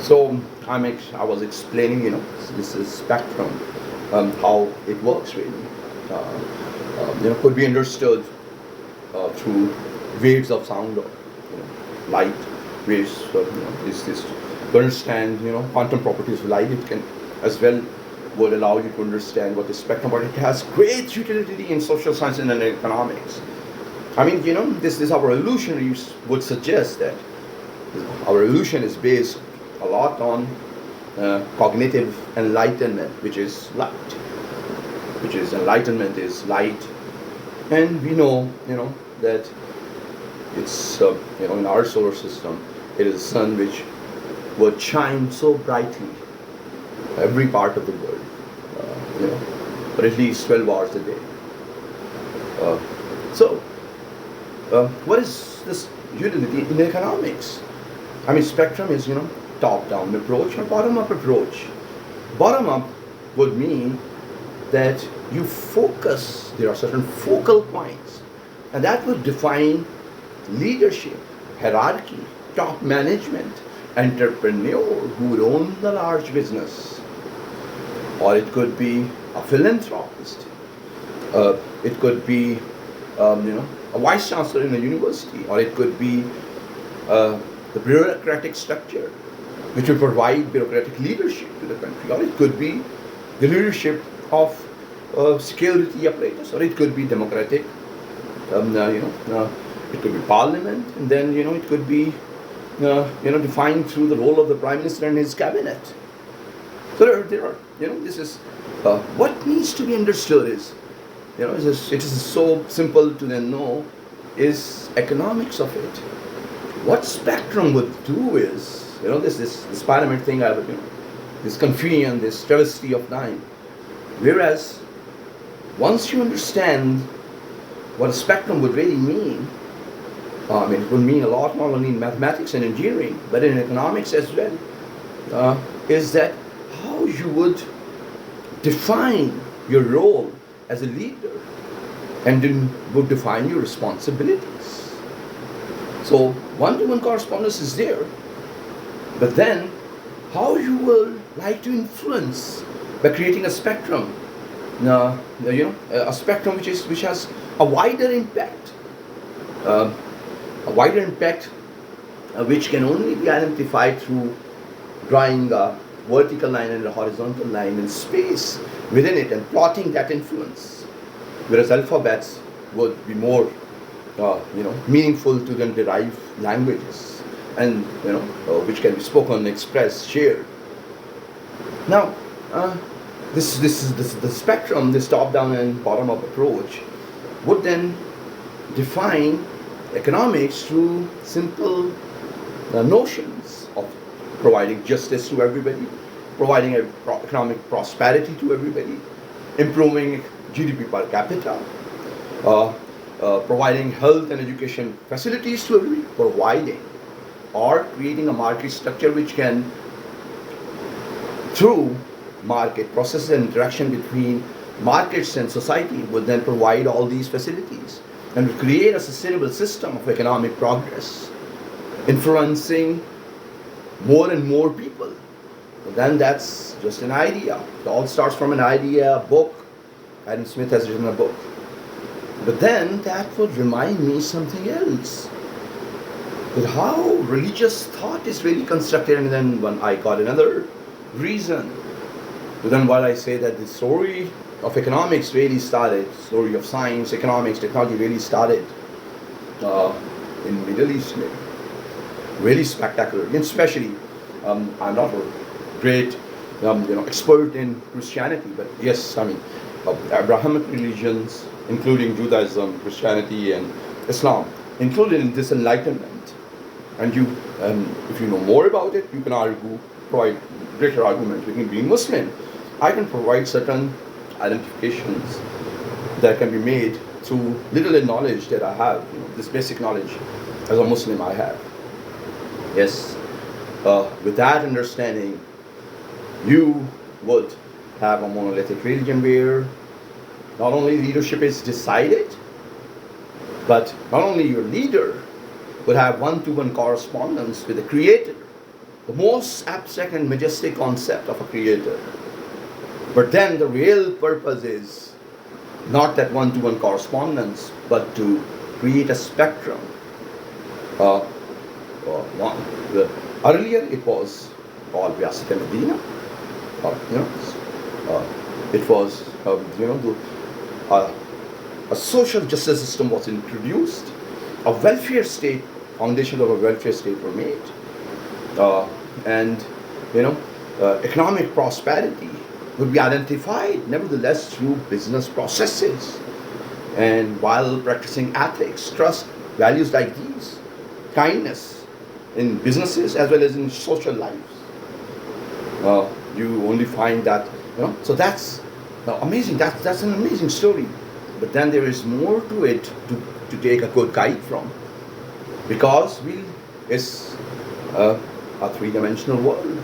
So I was explaining, this is spectrum, how it works really. Could be understood through waves of sound or light waves. This to understand quantum properties of light. It can as well would allow you to understand what the spectrum, but it has great utility in social science and in economics. I mean, this our evolutionaries would suggest that our evolution is based a lot on cognitive enlightenment, which is light, which is enlightenment is light, and we know, that it's in our solar system, it is the sun which would shine so brightly every part of the world, for at least 12 hours a day. So, what is this utility in economics? I mean, spectrum is, top-down approach or bottom-up approach. Bottom-up would mean that you focus, there are certain focal points, and that would define leadership, hierarchy, top management, entrepreneur who would own the large business. Or it could be a philanthropist. It could be, a vice chancellor in a university, or it could be the bureaucratic structure, which will provide bureaucratic leadership to the country, or it could be the leadership of security apparatus, or it could be democratic, it could be parliament, and then it could be defined through the role of the prime minister and his cabinet. So there are this is what needs to be understood is it is so simple to then know is economics of it. What spectrum would do is this pyramid thing, this confusion, this travesty of time. Whereas once you understand what a spectrum would really mean, it would mean a lot not only in mathematics and engineering, but in economics as well, is that how you would define your role as a leader and then would define your responsibilities. So one-to-one correspondence is there, but then how you will like to influence by creating a spectrum, a spectrum which has a wider impact, which can only be identified through drawing a vertical line and a horizontal line in space within it and plotting that influence. Whereas alphabets would be more, meaningful to then derive languages, and which can be spoken, expressed, shared. Now, this is the spectrum, this top-down and bottom-up approach, would then define economics through simple notions of providing justice to everybody, providing economic prosperity to everybody, improving GDP per capita, providing health and education facilities to everybody, providing or creating a market structure which can, through market processes and interaction between markets and society, would then provide all these facilities and would create a sustainable system of economic progress, influencing more and more people. But then that's just an idea. It all starts from an idea, a book. Adam Smith has written a book. But then that would remind me something else. That how religious thought is really constructed, and then when I got another reason. But then while I say that the story of economics really started, story of science, economics, technology really started in Middle East, really spectacular. And especially, I'm not a great expert in Christianity, but yes, Abrahamic religions, including Judaism, Christianity, and Islam, included in this enlightenment. And you, if you know more about it, you can provide greater argument. You can be Muslim. I can provide certain identifications that can be made through little knowledge that I have, this basic knowledge as a Muslim I have. Yes, with that understanding, you would have a monolithic religion where not only leadership is decided, but not only your leader would have one-to-one correspondence with the Creator, the most abstract and majestic concept of a creator. But then the real purpose is not that one-to-one correspondence, but to create a spectrum. Uh, Earlier it was called Vyasita Medina. It was, a social justice system was introduced. A welfare state, foundations of a welfare state were made. And economic prosperity would be identified nevertheless through business processes, and while practicing ethics, trust, values like these, kindness in businesses as well as in social lives. You only find that, so that's amazing. That's an amazing story. But then there is more to it to take a good guide from, because it's a three-dimensional world.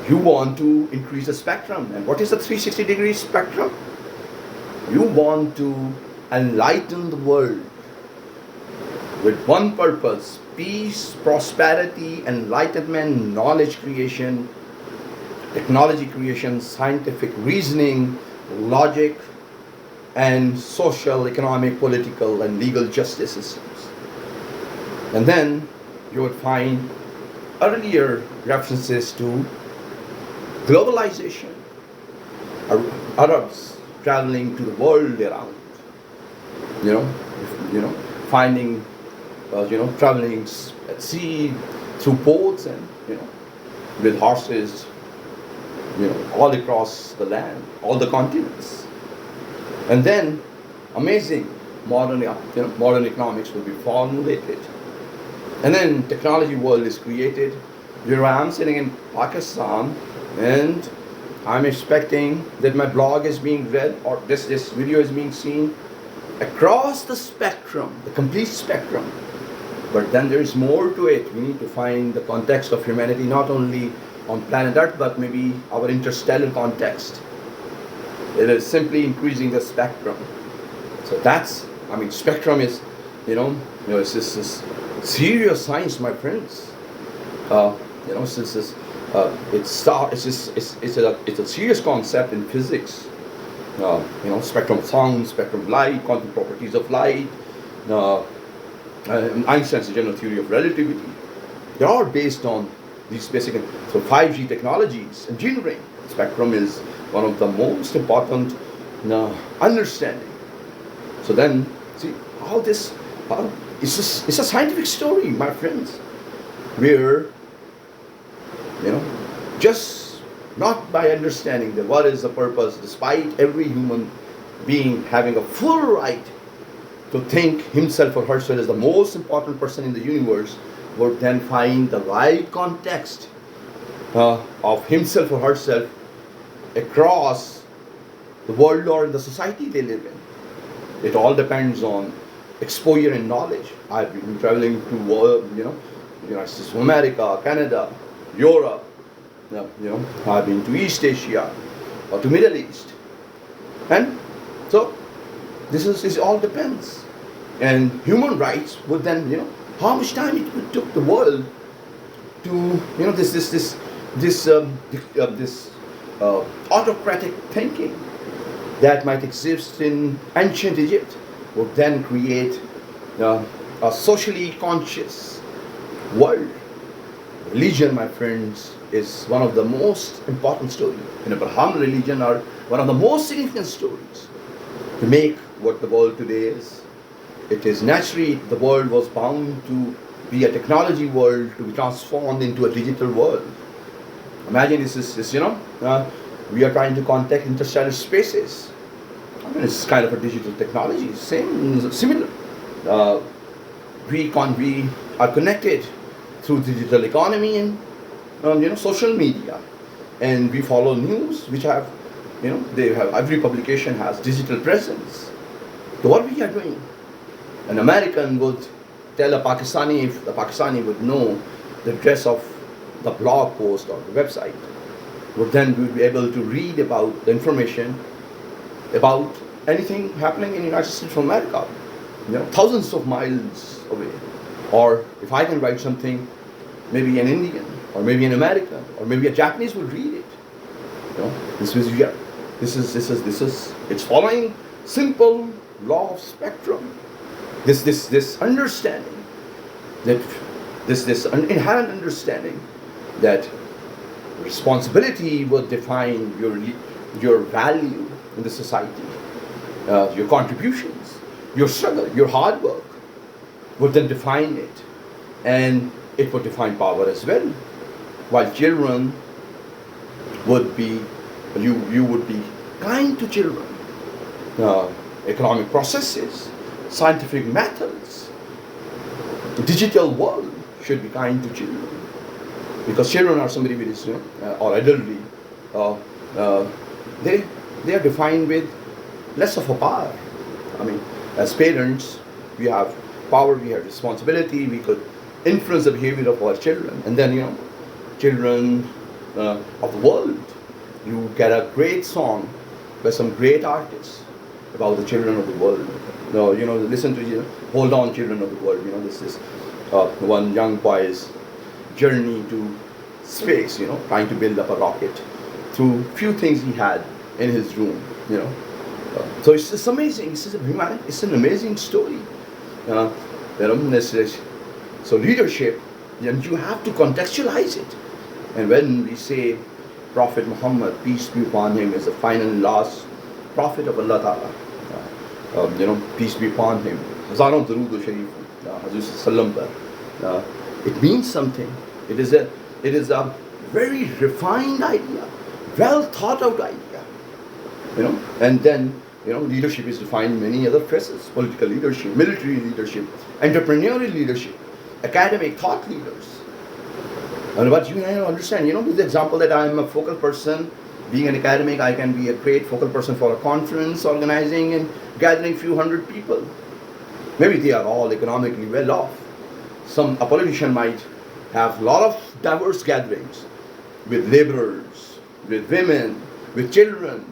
You want to increase the spectrum. And what is the 360-degree spectrum? You want to enlighten the world with one purpose: peace, prosperity, enlightenment, knowledge creation, technology creation, scientific reasoning, logic, and social, economic, political, and legal justice systems. And then you would find earlier references to globalization. Arabs traveling to the world around, finding, traveling at sea through ports and, with horses, all across the land, all the continents. And then, amazing, modern economics will be formulated. And then technology world is created. Here I am sitting in Pakistan, and I'm expecting that my blog is being read, or this video is being seen across the spectrum, the complete spectrum. But then there is more to it. We need to find the context of humanity, not only on planet Earth, but maybe our interstellar context. It is simply increasing the spectrum. So spectrum is, it's this serious science, my friends. It's a serious concept in physics. Spectrum of sound, spectrum of light, quantum properties of light, Einstein's general theory of relativity. They're all based on these basic. So 5G technologies, engineering, spectrum is one of the most important understanding. So then, see how this. It's a scientific story, my friends, where just not by understanding that what is the purpose, despite every human being having a full right to think himself or herself as the most important person in the universe, would then find the right context of himself or herself across the world or the society they live in. It all depends on exposure and knowledge. I've been traveling to United States of America, Canada, Europe. I've been to East Asia or to Middle East, and so this all depends. And human rights would then, how much time it took the world to, this autocratic thinking that might exist in ancient Egypt would then create a socially conscious world. Religion, my friends, is one of the most important stories. In Abraham religion are one of the most significant stories to make what the world today is. It is naturally the world was bound to be a technology world, to be transformed into a digital world. Imagine we are trying to contact interstellar spaces. It's kind of a digital technology, similar. We are connected through digital economy and social media, and we follow news which have, every publication has digital presence. So what we are doing, an American would tell a Pakistani, if the Pakistani would know the address of the blog post or the website, would then be able to read about the information about anything happening in the United States of America, thousands of miles away. Or if I can write something, maybe an Indian or maybe an American, or maybe a Japanese would read it. You know, this is it's following simple law of spectrum. This understanding that this inherent understanding that responsibility will define your value in the society, your contributions, your struggle, your hard work would then define it, and it would define power as well. While children would be, you would be kind to children. Economic processes, scientific methods, the digital world should be kind to children, because children are somebody with this, or elderly, they are defined with less of a power. I mean, as parents, we have power, we have responsibility, we could influence the behavior of our children, and then children of the world. You get a great song by some great artists about the children of the world. Listen to Hold On, Children of the World. This is one young boy's journey to space. Trying to build up a rocket through few things he had in his room. So it's amazing. It's an amazing story. So leadership, and you have to contextualize it. And when we say Prophet Muhammad, peace be upon him, is the final and last prophet of Allah Ta'ala, peace be upon him, Hazaron Durood Sharif, Hazrat Sallam par, it means something. It is a very refined idea, well thought out idea. And then leadership is defined in many other phrases: political leadership, military leadership, entrepreneurial leadership, academic thought leaders. And what you understand, with the example that I am a focal person, being an academic, I can be a great focal person for a conference, organizing and gathering few hundred people. Maybe they are all economically well off. A politician might have a lot of diverse gatherings with laborers, with women, with children,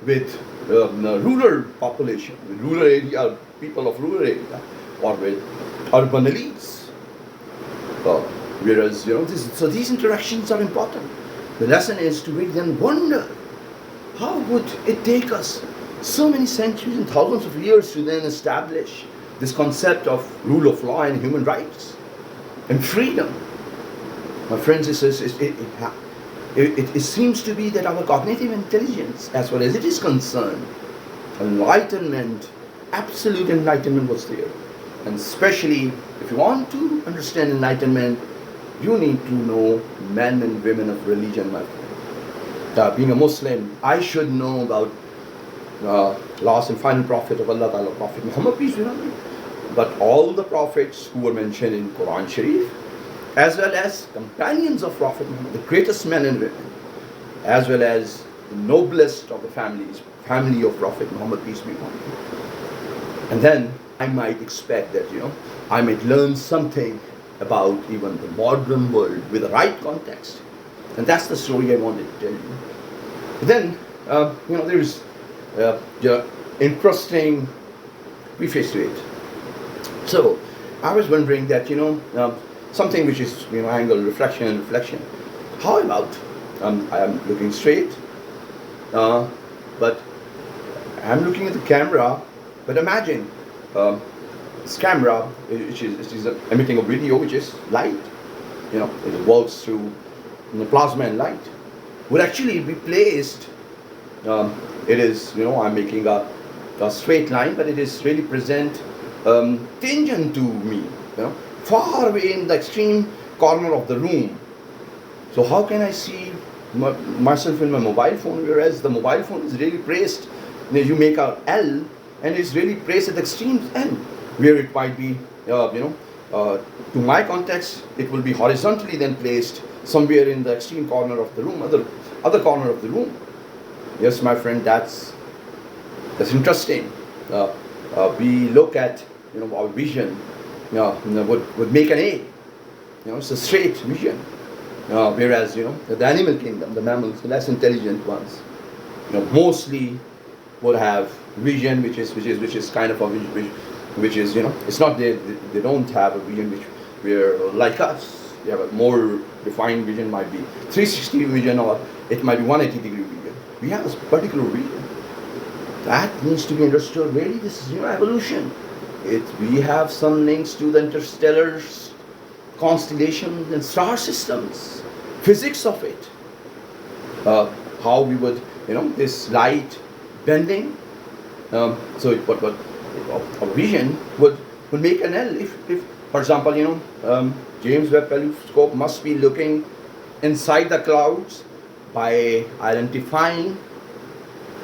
with rural population, with rural area, people of rural area, or with urban elites. Whereas, so these interactions are important. The lesson is to make them wonder, how would it take us so many centuries and thousands of years to then establish this concept of rule of law and human rights and freedom? My friends, it seems to be that our cognitive intelligence, as far as it is concerned, enlightenment, absolute enlightenment was there. And especially, if you want to understand enlightenment, you need to know men and women of religion, my friend. Being a Muslim, I should know about last and final prophet of Allah Ta'ala, Prophet Muhammad, peace be upon him. But all the prophets who were mentioned in Quran Sharif, as well as companions of Prophet Muhammad, the greatest men and women, as well as the noblest of the families, family of Prophet Muhammad, peace be upon him. And then I might expect that, I might learn something about even the modern world with the right context. And that's the story I wanted to tell you. But then, there is interesting preface to it. So, I was wondering that, something which is, angle, reflection. How about, I am looking straight, but I'm looking at the camera, but imagine, this camera, which is emitting a video, which is light, it works through plasma and light, would actually be placed, it is, I'm making a straight line, but it is really present tangent to me, far away in the extreme corner of the room. So how can I see myself in my mobile phone, whereas the mobile phone is really placed, you make a L, and it's really placed at the extreme end, where it might be, to my context, it will be horizontally then placed somewhere in the extreme corner of the room, other corner of the room. Yes, my friend, that's interesting. We look at, our vision, would make an A. It's a straight vision. Whereas, the animal kingdom, the mammals, the less intelligent ones, mostly would have vision which is kind of a vision which is, it's not they don't have a vision which we're like us. They have a more defined vision might be 360 vision, or it might be 180-degree vision. We have a particular vision. That needs to be understood. Really, this is evolution. We have some links to the interstellar constellations and star systems, physics of it, how we would, this light bending. So what a vision would make an L. If for example, James Webb Telescope must be looking inside the clouds by identifying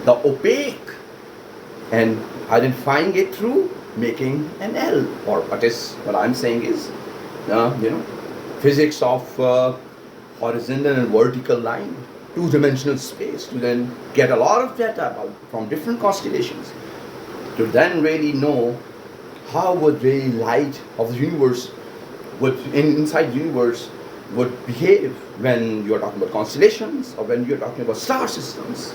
the opaque and identifying it through making an L. Or what I'm saying is, physics of horizontal and vertical line, two-dimensional space, to then get a lot of data from different constellations, to then really know how would really light of the universe inside the universe would behave when you're talking about constellations or when you're talking about star systems.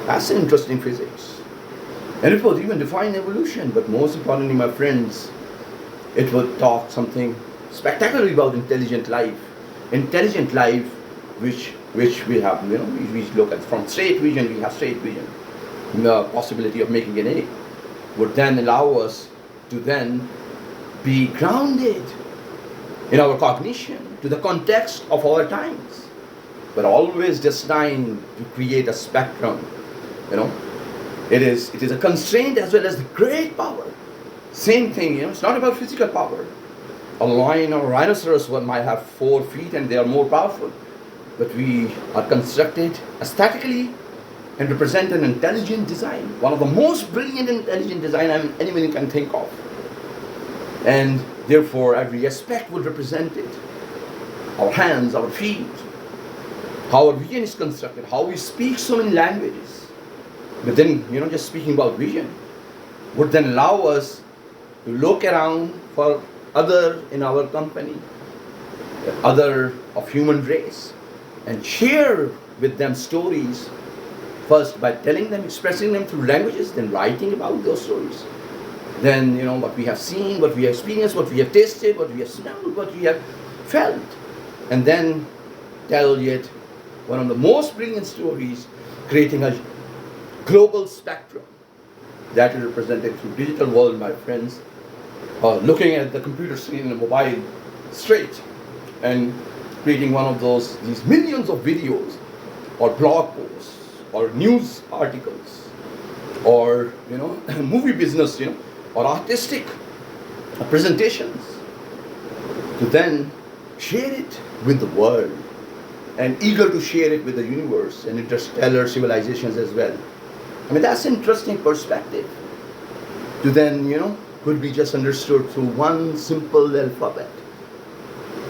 That's an interesting physics. And it would even define evolution, but most importantly, my friends, it would talk something spectacular about intelligent life. Intelligent life, which we have, we look at from straight vision, we have straight vision. The possibility of making an egg would then allow us to then be grounded in our cognition to the context of our times, but always designed to create a spectrum. It is a constraint as well as the great power. Same thing, it's not about physical power. A lion or a rhinoceros one might have 4 feet and they are more powerful, but we are constructed aesthetically and represent an intelligent design, one of the most brilliant intelligent design anyone can think of. And therefore every aspect would represent it. Our hands, our feet, how our vision is constructed, how we speak so many languages. But then, just speaking about vision would then allow us to look around for other in our company, other of human race, and share with them stories, first by telling them, expressing them through languages, then writing about those stories. Then, what we have seen, what we have experienced, what we have tasted, what we have smelled, what we have felt. And then tell yet one of the most brilliant stories, creating a global spectrum that is represented through digital world, my friends. Looking at the computer screen in a mobile straight and creating one of these millions of videos or blog posts or news articles or movie business, or artistic presentations, to then share it with the world and eager to share it with the universe and interstellar civilizations as well. That's an interesting perspective to then, could be just understood through one simple alphabet.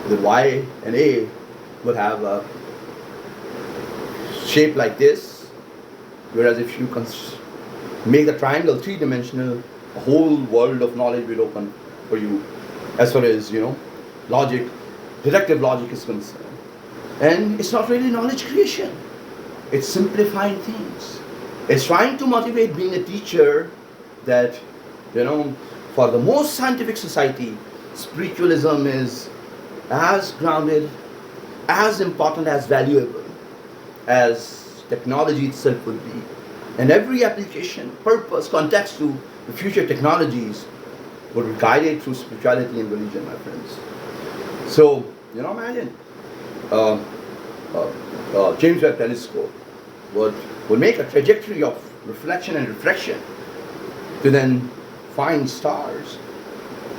The Y and A would have a shape like this, whereas if you make the triangle three-dimensional, a whole world of knowledge will open for you as far as, logic, deductive logic is concerned. And it's not really knowledge creation. It's simplifying things. It's trying to motivate being a teacher that, for the most scientific society, spiritualism is as grounded, as important, as valuable as technology itself would be. And every application, purpose, context to the future technologies would be guided through spirituality and religion, my friends. So, imagine James Webb Telescope would make a trajectory of reflection and refraction to then find stars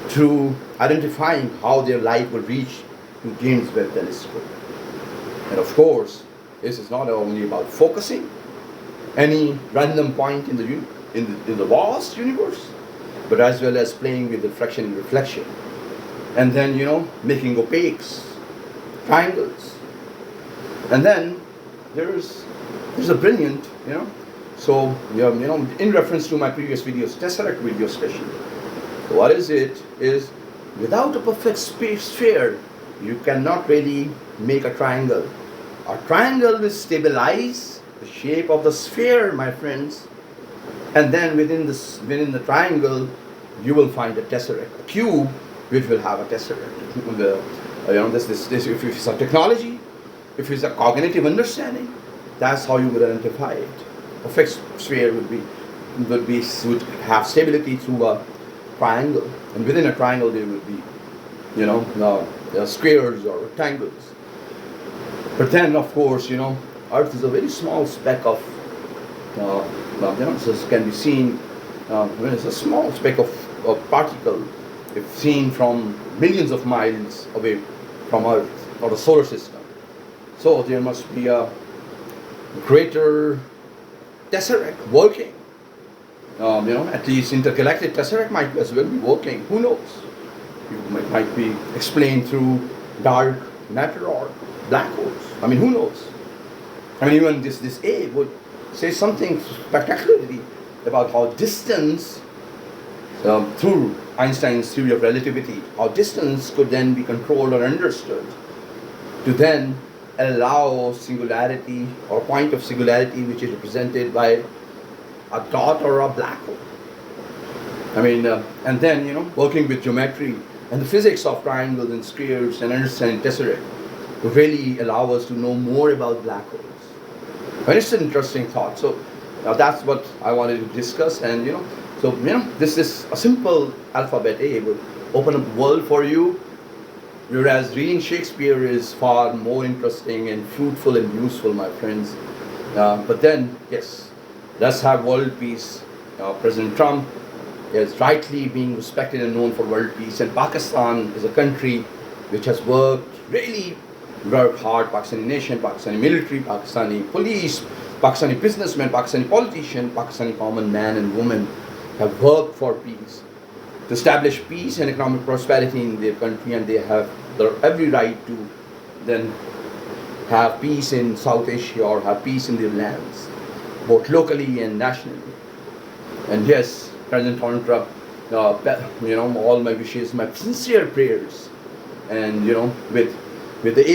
through identifying how their light will reach to James Webb Telescope. And of course, this is not only about focusing any random point in the vast universe, but as well as playing with diffraction and reflection, and then making opaques, triangles, and then there's a brilliant so in reference to my previous videos, Tesseract video especially. So what is it is, without a perfect sphere, you cannot really make a triangle. A triangle will stabilize the shape of the sphere, my friends, and then within the triangle you will find a tesseract, a cube which will have a tesseract. This, if it's a technology, if it's a cognitive understanding, that's how you would identify it. A fixed sphere would have stability through a triangle, and within a triangle there would be, squares or rectangles. But then, of course, Earth is a very small speck of, this can be seen. It's a small speck of particle, if seen from millions of miles away from Earth or the solar system. So there must be a greater tesseract working. At least intergalactic tesseract might as well be working. Who knows? It might be explained through dark matter or black holes. I mean, who knows? I mean, even this Abe would say something spectacularly about how distance, through Einstein's theory of relativity, how distance could then be controlled or understood to then allow singularity or point of singularity, which is represented by a dot or a black hole. I mean, and then, working with geometry and the physics of triangles and spheres and understanding tesseract really allow us to know more about black holes. And it's an interesting thought. So that's what I wanted to discuss. And this is a simple alphabet A will open up the world for you. Whereas reading Shakespeare is far more interesting and fruitful and useful, my friends. But then, yes, let's have world peace. President Trump is rightly being respected and known for world peace. And Pakistan is a country which has really worked hard. Pakistani nation, Pakistani military, Pakistani police, Pakistani businessmen, Pakistani politician, Pakistani common man and woman have worked for peace, to establish peace and economic prosperity in their country, and they have every right to then have peace in South Asia or have peace in their lands, both locally and nationally. And yes, President Donald Trump, all my wishes, my sincere prayers, and with the